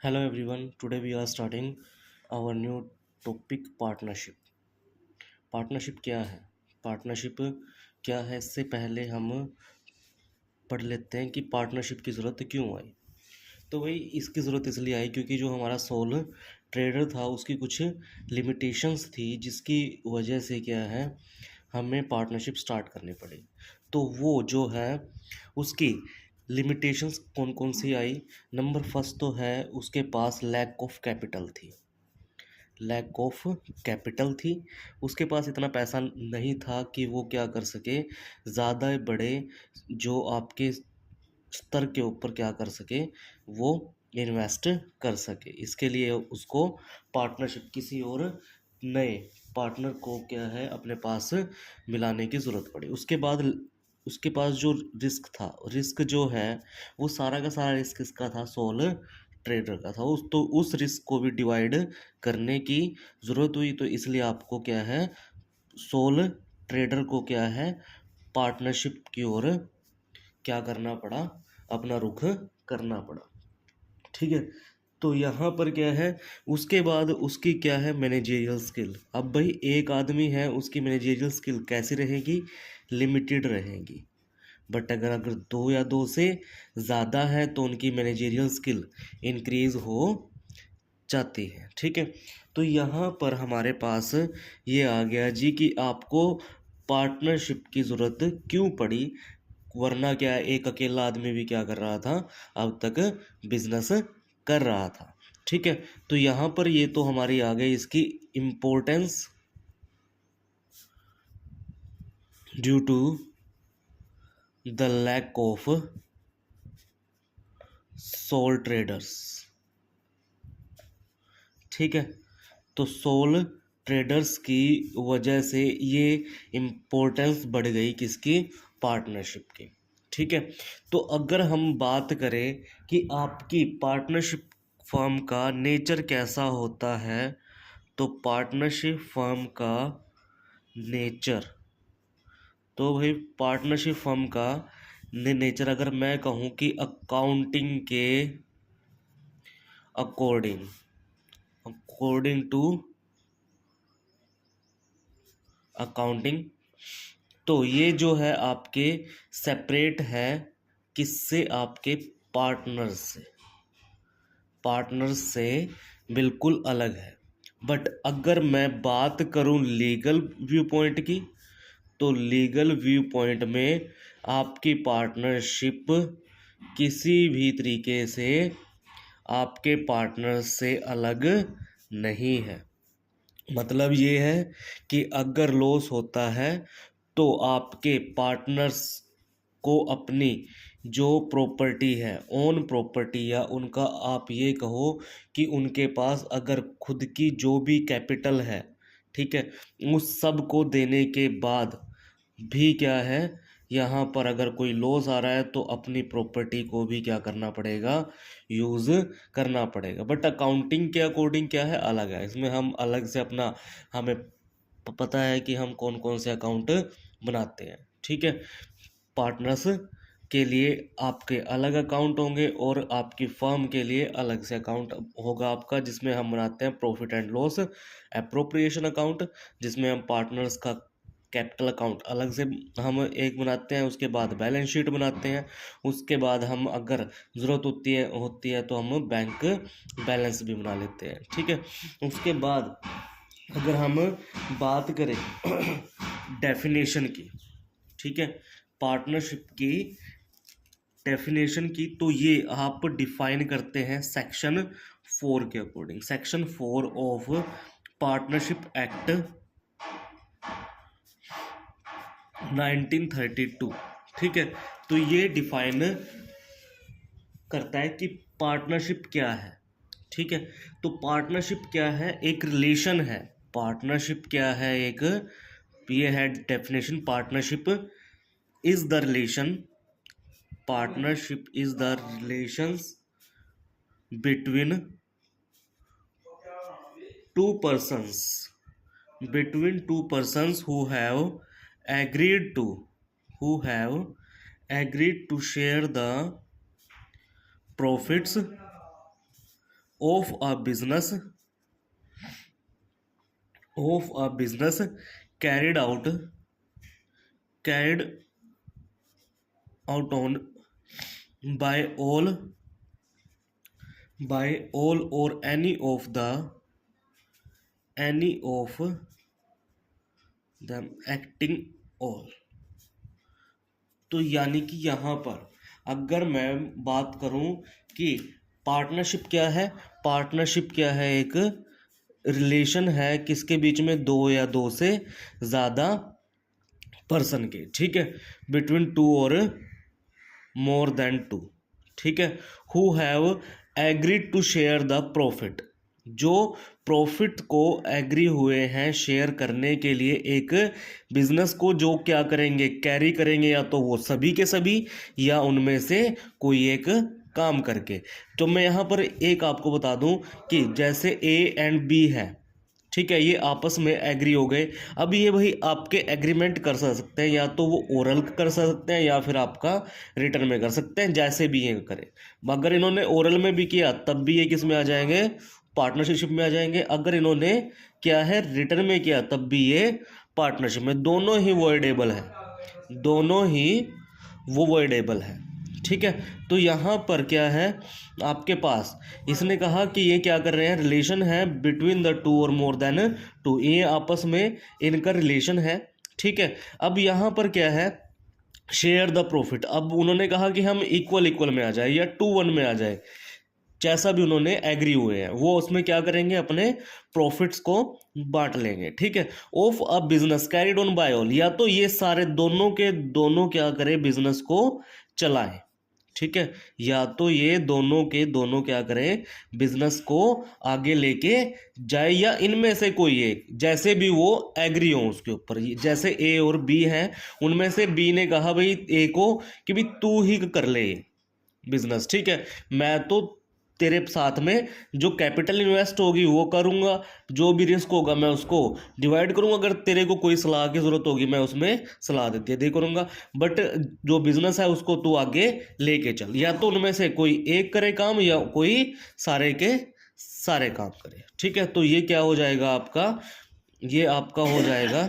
Hello everyone, today we are starting our new topic partnership. Partnership क्या है? Partnership क्या है, इससे पहले हम पढ़ लेते हैं कि पार्टनरशिप की ज़रूरत क्यों आई। तो भाई इसकी ज़रूरत इसलिए आई क्योंकि जो हमारा सोल ट्रेडर था उसकी कुछ लिमिटेशंस थी, जिसकी वजह से क्या है हमें पार्टनरशिप स्टार्ट करनी पड़ी। तो वो जो है उसकी लिमिटेशंस कौन कौन सी आई। नंबर फर्स्ट तो है उसके पास लैक ऑफ कैपिटल थी। लैक ऑफ कैपिटल थी, उसके पास इतना पैसा नहीं था कि वो क्या कर सके, ज़्यादा बड़े जो आपके स्तर के ऊपर क्या कर सके, वो इन्वेस्ट कर सके। इसके लिए उसको पार्टनरशिप किसी और नए पार्टनर को क्या है अपने पास मिलाने की ज़रूरत पड़ी। उसके बाद उसके पास जो रिस्क था, रिस्क जो है वो सारा का सारा रिस्क इसका था, सोल ट्रेडर का था। उस रिस्क को भी डिवाइड करने की ज़रूरत हुई, तो इसलिए आपको क्या है सोल ट्रेडर को क्या है पार्टनरशिप की ओर क्या करना पड़ा, अपना रुख करना पड़ा। ठीक है, तो यहाँ पर क्या है उसके बाद उसकी क्या है मैनेजेरियल स्किल। अब भाई एक आदमी है, उसकी मैनेजेरियल स्किल कैसी रहेगी, लिमिटेड रहेगी। बट अगर अगर दो या दो से ज़्यादा है तो उनकी मैनेजेरियल स्किल इंक्रीज हो जाती है। ठीक है, तो यहाँ पर हमारे पास ये आ गया जी कि आपको पार्टनरशिप की ज़रूरत क्यों पड़ी, वरना क्या है एक अकेला आदमी भी क्या कर रहा था, अब तक बिजनेस कर रहा था। ठीक है, तो यहाँ पर ये तो हमारी आ गई इसकी importance due to the lack of sole traders. ठीक है, तो सोल ट्रेडर्स की वजह से ये इम्पोर्टेंस बढ़ गई किसकी, पार्टनरशिप की। ठीक है, तो अगर हम बात करें कि आपकी पार्टनरशिप फर्म का नेचर कैसा होता है, तो पार्टनरशिप फर्म का नेचर, तो भाई पार्टनरशिप फर्म का नेचर अगर मैं कहूँ कि अकाउंटिंग के अकॉर्डिंग, अकॉर्डिंग टू अकाउंटिंग, तो ये जो है आपके सेपरेट है किससे, आपके पार्टनर से, पार्टनर से बिल्कुल अलग है। बट अगर मैं बात करूं लीगल व्यू पॉइंट की, तो लीगल व्यू पॉइंट में आपकी पार्टनरशिप किसी भी तरीके से आपके पार्टनर से अलग नहीं है। मतलब ये है कि अगर लॉस होता है तो आपके पार्टनर्स को अपनी जो प्रॉपर्टी है, ओन प्रॉपर्टी, या उनका आप ये कहो कि उनके पास अगर खुद की जो भी कैपिटल है, ठीक है, उस सब को देने के बाद भी क्या है यहाँ पर अगर कोई लॉस आ रहा है तो अपनी प्रॉपर्टी को भी क्या करना पड़ेगा, यूज़ करना पड़ेगा। बट अकाउंटिंग के अकॉर्डिंग क्या है, अलग है। इसमें हम अलग से अपना, हमें पता है कि हम कौन कौन से अकाउंट बनाते हैं। ठीक है, पार्टनर्स के लिए आपके अलग अकाउंट होंगे और आपकी फर्म के लिए अलग से अकाउंट होगा आपका, जिसमें हम बनाते हैं profit and loss appropriation account, जिसमें हम पार्टनर्स का कैपिटल अकाउंट अलग से हम एक बनाते हैं, उसके बाद बैलेंस शीट बनाते हैं, उसके बाद हम अगर ज़रूरत होती है तो हम बैंक बैलेंस भी बना लेते हैं। ठीक है, उसके बाद अगर हम बात करें डेफिनेशन की, ठीक है, पार्टनरशिप की डेफिनेशन की, तो ये आप डिफाइन करते हैं सेक्शन 4 के according. Section 4 of partnership act 1932। ठीक है, तो ये डिफाइन करता है कि पार्टनरशिप क्या है। ठीक है, तो पार्टनरशिप क्या है, एक रिलेशन है। पार्टनरशिप क्या है, एक ये है definition, partnership is the relation, partnership is the relations between two persons, between two persons who have agreed to, who have agreed to share the profits of a business carried out on by all or any of them acting all। तो यानी कि यहाँ पर अगर मैं बात करूँ कि पार्टनरशिप क्या है, पार्टनरशिप क्या है, एक रिलेशन है किसके बीच में, दो या दो से ज़्यादा पर्सन के, ठीक है, बिटवीन टू और मोर देन टू, ठीक है, who have agreed to share the profit, जो प्रॉफिट को एग्री हुए हैं शेयर करने के लिए एक बिजनेस को, जो क्या करेंगे, कैरी करेंगे, या तो वो सभी के सभी या उनमें से कोई एक काम करके। तो मैं यहाँ पर एक आपको बता दूं कि जैसे ए एंड बी है, ठीक है, ये आपस में एग्री हो गए। अब ये भाई आपके एग्रीमेंट कर सकते हैं, या तो वो ओरल कर सकते हैं या फिर आपका रिटर्न में कर सकते हैं, जैसे भी ये करें। अगर इन्होंने ओरल में भी किया तब भी ये किस में आ जाएंगे, पार्टनरशिप में आ जाएंगे। अगर इन्होंने क्या है रिटर्न में किया तब भी ये पार्टनरशिप में, दोनों ही वॉइडेबल है, दोनों ही वो वॉइडेबल है, ठीक है। तो यहाँ पर क्या है आपके पास, इसने कहा कि ये क्या कर रहे हैं, रिलेशन है बिटवीन द टू और मोर देन टू, ये आपस में इनका रिलेशन है, ठीक है। अब यहाँ पर क्या है, शेयर द प्रॉफिट। अब उन्होंने कहा कि हम इक्वल में आ जाए या 2-1 में आ जाए, जैसा भी उन्होंने एग्री हुए हैं वो उसमें क्या करेंगे, अपने प्रॉफिट्स को बांट लेंगे, ठीक है। Of a business carried on by all, या तो ये सारे दोनों के दोनों क्या करें, बिजनेस को चलाएं, ठीक है, या तो ये दोनों के दोनों क्या करें, बिजनेस को आगे लेके जाए, या इनमें से कोई एक, जैसे भी वो एग्री हो उसके ऊपर। जैसे ए और बी हैं, उनमें से बी ने कहा भाई ए को कि भाई तू ही कर ले ये बिजनेस, ठीक है, मैं तो तेरे साथ में जो कैपिटल इन्वेस्ट होगी वो करूँगा, जो भी रिस्क होगा मैं उसको डिवाइड करूँगा, अगर तेरे को कोई सलाह की ज़रूरत होगी मैं उसमें सलाह दे करूँगा, बट जो बिजनेस है उसको तू आगे लेके चल। या तो उनमें से कोई एक करे काम या कोई सारे के सारे काम करे, ठीक है। तो ये क्या हो जाएगा आपका, ये आपका हो जाएगा